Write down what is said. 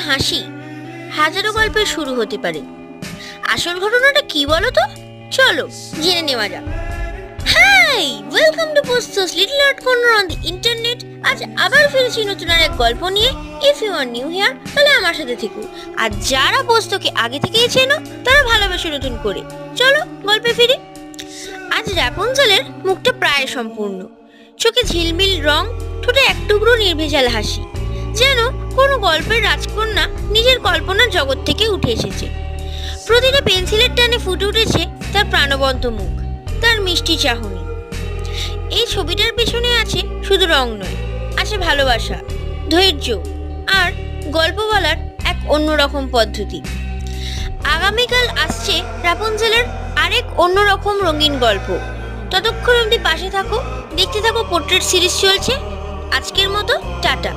হাসি হাজারো গল্পের শুরু হতে পারে। আসল ঘটনাটা কি বলো তো? চলো জেনে নেওয়া যাক। Hi, welcome to Posto's little art corner on the internet. আজ আবার ফিরেছি নতুন আর এক গল্প নিয়ে। If you are new here, তাহলে আমার সাথে থেকো। আর যারা পোস্তকে আগে থেকেই চেনো, তারা ভালোবাসে নতুন করে। চলো গল্পে ফিরি। আজ রাপুনজেলের মুখটা প্রায় সম্পূর্ণ, চোখে ঝিলমিল রং, ঠোঁটে এক টুকরো নির্ভেজাল হাসি, যেন কোনো গল্পের রাজকন্যা নিজের কল্পনার জগৎ থেকে উঠে এসেছে। প্রতিটা পেন্সিলের টানে ফুটে উঠেছে তার প্রাণবন্ত মুখ, তার মিষ্টি চাহনি। এই ছবিটার পিছনে আছে শুধু রং নয়, আছে ভালোবাসা, ধৈর্য আর গল্প বলার এক অন্যরকম পদ্ধতি। আগামীকাল আসছে রাপুনজেলের আরেক অন্যরকম রঙিন গল্প। ততক্ষণ অবধি পাশে থাকো, দেখতে থাকো পোর্ট্রেট সিরিজ চলছে। আজকের মতো টাটা।